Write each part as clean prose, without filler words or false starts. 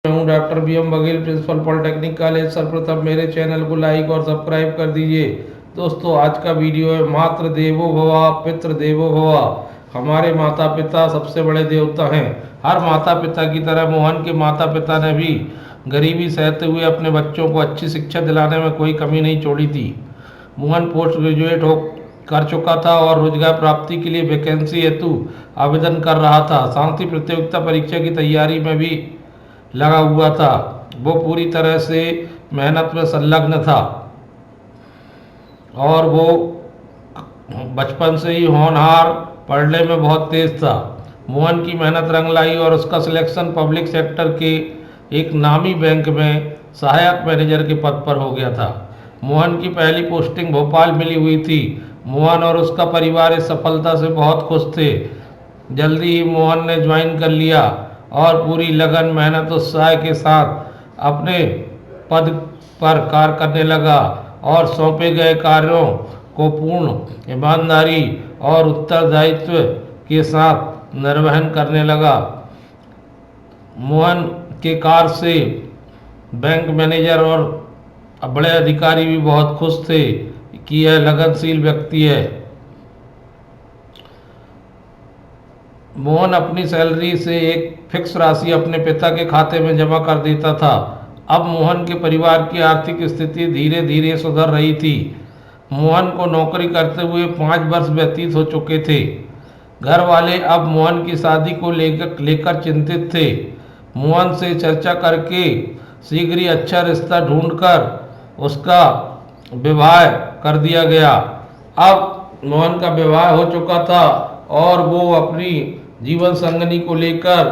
मैं हूं doctor B M. Baghel, principal polytechnic college. सर्वप्रथम मेरे चैनल को लाइक और सब्सक्राइब कर दीजिए। दोस्तों, आज का वीडियो है मातृ देवो भव पितृ देवो भव। हमारे माता पिता सबसे बड़े देवता हैं। हर माता पिता की तरह मोहन के माता पिता ने भी गरीबी सहते हुए अपने बच्चों को अच्छी शिक्षा दिलाने में कोई कमी नहीं छोड़ी थी। मोहन पोस्ट ग्रेजुएट हो कर चुका था और रोजगार प्राप्ति के लिए वैकेंसी हेतु आवेदन कर रहा था। साथ ही प्रतियोगिता परीक्षा की तैयारी में भी लगा हुआ था। वो पूरी तरह से मेहनत में संलग्न था और वो बचपन से ही होनहार, पढ़ने में बहुत तेज था। मोहन की मेहनत रंग लाई और उसका सिलेक्शन पब्लिक सेक्टर के एक नामी बैंक में सहायक मैनेजर के पद पर हो गया था। मोहन की पहली पोस्टिंग भोपाल मिली हुई थी। मोहन और उसका परिवार इस सफलता से बहुत खुश थे। जल्दी ही मोहन ने ज्वाइन कर लिया और पूरी लगन, मेहनत, उत्साह के साथ अपने पद पर कार्य करने लगा और सौंपे गए कार्यों को पूर्ण ईमानदारी और उत्तरदायित्व के साथ निर्वहन करने लगा। मोहन के कार्य से बैंक मैनेजर और बड़े अधिकारी भी बहुत खुश थे कि यह लगनशील व्यक्ति है। मोहन अपनी सैलरी से एक फिक्स राशि अपने पिता के खाते में जमा कर देता था। अब मोहन के परिवार की आर्थिक स्थिति धीरे धीरे सुधर रही थी। मोहन को नौकरी करते हुए 5 वर्ष व्यतीत हो चुके थे। घर वाले अब मोहन की शादी को लेकर चिंतित थे। मोहन से चर्चा करके शीघ्र ही अच्छा रिश्ता ढूंढकर उसका विवाह कर दिया गया। अब मोहन का विवाह हो चुका था और वो अपनी जीवन संगनी को लेकर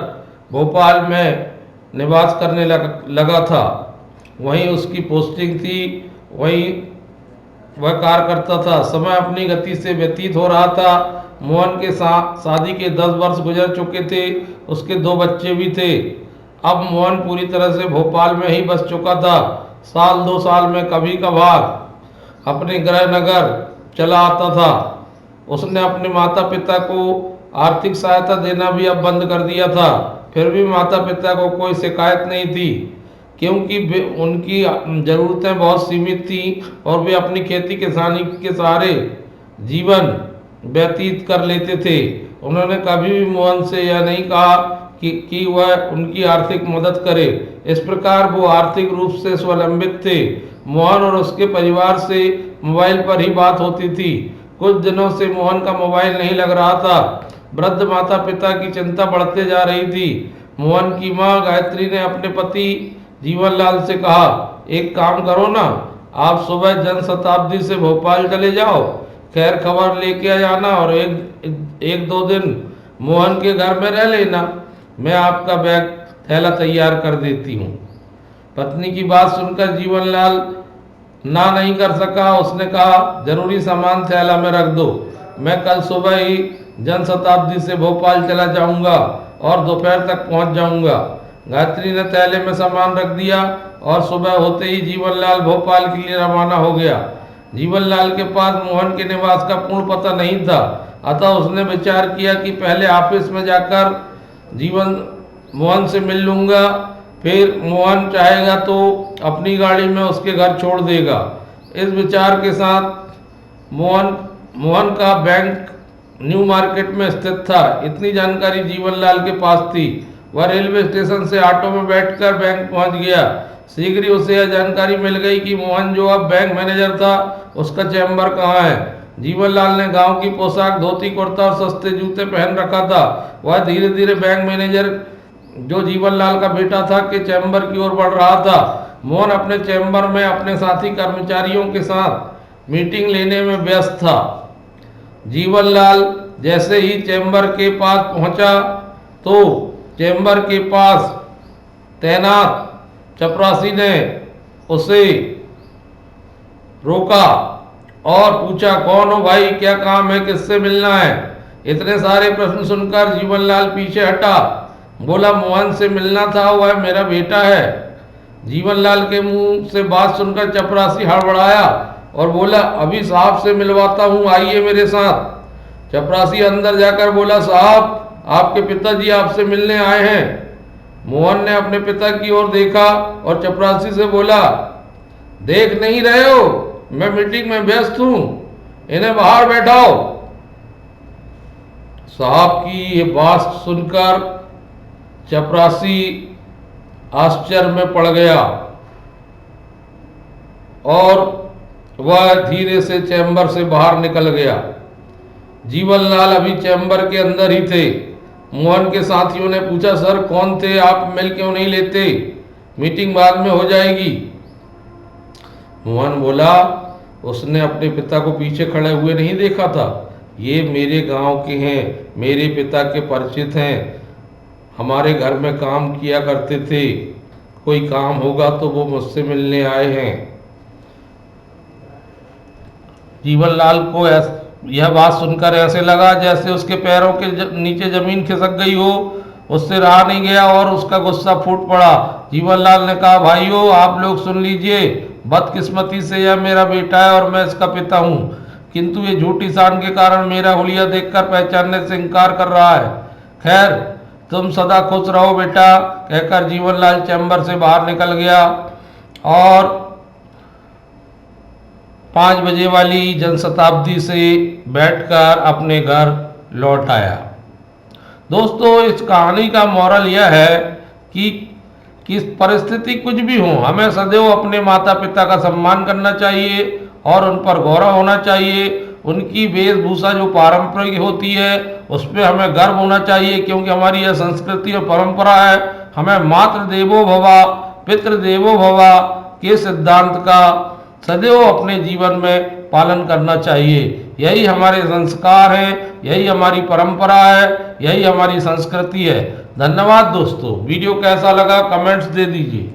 भोपाल में निवास करने लगा था। वहीं उसकी पोस्टिंग थी, वहीं वह कार्य करता था। समय अपनी गति से व्यतीत हो रहा था। मोहन के साथ शादी के 10 वर्ष गुजर चुके थे। उसके 2 बच्चे भी थे। अब मोहन पूरी तरह से भोपाल में ही बस चुका था। साल 2 साल में कभी कभार अपने गृह नगर चला आता था। उसने अपने माता पिता को आर्थिक सहायता देना भी अब बंद कर दिया था। फिर भी माता पिता को कोई शिकायत नहीं थी, क्योंकि उनकी ज़रूरतें बहुत सीमित थी और वे अपनी खेती किसानी के सहारे जीवन व्यतीत कर लेते थे। उन्होंने कभी भी मोहन से यह नहीं कहा कि वह उनकी आर्थिक मदद करे। इस प्रकार वो आर्थिक रूप से स्वावलंबित थे। मोहन और उसके परिवार से मोबाइल पर ही बात होती थी। कुछ दिनों से मोहन का मोबाइल नहीं लग रहा था। वृद्ध माता पिता की चिंता बढ़ते जा रही थी। मोहन की माँ गायत्री ने अपने पति जीवनलाल से कहा, एक काम करो ना, आप सुबह जनशताब्दी से भोपाल चले जाओ, खैर खबर लेके आ जाना और एक 2 दिन मोहन के घर में रह लेना। मैं आपका बैग थैला तैयार कर देती हूँ। पत्नी की बात सुनकर जीवनलाल ना नहीं कर सका। उसने कहा, जरूरी सामान थैला में रख दो, मैं कल सुबह ही जनशताब्दी से भोपाल चला जाऊंगा और दोपहर तक पहुंच जाऊंगा। गायत्री ने थैले में सामान रख दिया और सुबह होते ही जीवनलाल भोपाल के लिए रवाना हो गया। जीवनलाल के पास मोहन के निवास का पूर्ण पता नहीं था, अतः उसने विचार किया कि पहले ऑफिस में जाकर मोहन से मिल लूंगा, फिर मोहन चाहेगा तो अपनी गाड़ी में उसके घर छोड़ देगा। इस विचार के साथ मोहन का बैंक न्यू मार्केट में स्थित था। इतनी जानकारी जीवनलाल के पास थी। वह रेलवे स्टेशन से ऑटो में बैठकर बैंक पहुंच गया। शीघ्र ही उसे यह जानकारी मिल गई कि मोहन, जो अब बैंक मैनेजर था, उसका चैम्बर कहाँ है। जीवनलाल ने गांव की पोशाक, धोती कुर्ता और सस्ते जूते पहन रखा था। वह धीरे धीरे बैंक मैनेजर, जो जीवनलाल का बेटा था, के चैम्बर की ओर बढ़ रहा था। मोहन अपने चैम्बर में अपने साथी कर्मचारियों के साथ मीटिंग लेने में व्यस्त था। जीवनलाल जैसे ही चैम्बर के पास पहुंचा तो चैम्बर के पास तैनात चपरासी ने उसे रोका और पूछा, कौन हो भाई, क्या काम है, किससे मिलना है। इतने सारे प्रश्न सुनकर जीवनलाल पीछे हटा। बोला, मोहन से मिलना था, वह मेरा बेटा है। जीवनलाल के मुंह से बात सुनकर चपरासी हड़बड़ाया और बोला, अभी साहब से मिलवाता हूँ, आइए मेरे साथ। चपरासी अंदर जाकर बोला, साहब, आपके पिताजी आपसे मिलने आए हैं। मोहन ने अपने पिता की ओर देखा और चपरासी से बोला, देख नहीं रहे हो मैं मीटिंग में व्यस्त हूं, इन्हें बाहर बैठाओ। साहब की ये बात सुनकर चपरासी आश्चर्य में पड़ गया और वह धीरे से चैम्बर से बाहर निकल गया। जीवनलाल अभी चैम्बर के अंदर ही थे। मोहन के साथियों ने पूछा, सर कौन थे आप, मिल क्यों नहीं लेते, मीटिंग बाद में हो जाएगी। मोहन बोला, उसने अपने पिता को पीछे खड़े हुए नहीं देखा था, ये मेरे गांव के हैं, मेरे पिता के परिचित हैं, हमारे घर में काम किया करते थे, कोई काम होगा तो वो मुझसे मिलने आए हैं। जीवनलाल को यह बात सुनकर ऐसे लगा जैसे उसके पैरों के नीचे जमीन खिसक गई हो। उससे रहा नहीं गया और उसका गुस्सा फूट पड़ा। जीवनलाल ने कहा, भाइयों आप लोग सुन लीजिए, बदकिस्मती से यह मेरा बेटा है और मैं इसका पिता हूँ, किंतु ये झूठी शान के कारण मेरा हुलिया देखकर पहचानने से इनकार कर रहा है। खैर तुम सदा खुश रहो बेटा, कहकर जीवनलाल चैम्बर से बाहर निकल गया और 5 बजे वाली जनशताब्दी से बैठकर अपने घर लौट आया। दोस्तों इस कहानी का मोरल यह है कि परिस्थिति कुछ भी हो, हमें सदैव अपने माता पिता का सम्मान करना चाहिए और उन पर गौरव होना चाहिए। उनकी वेशभूषा जो पारंपरिक होती है उस पर हमें गर्व होना चाहिए, क्योंकि हमारी यह संस्कृति और परंपरा है। हमें मातृ देवो भवा पितृ देवो भवा के सिद्धांत का सदैव अपने जीवन में पालन करना चाहिए। यही हमारे संस्कार हैं, यही हमारी परंपरा है, यही हमारी संस्कृति है। धन्यवाद दोस्तों। वीडियो कैसा लगा कमेंट्स दे दीजिए।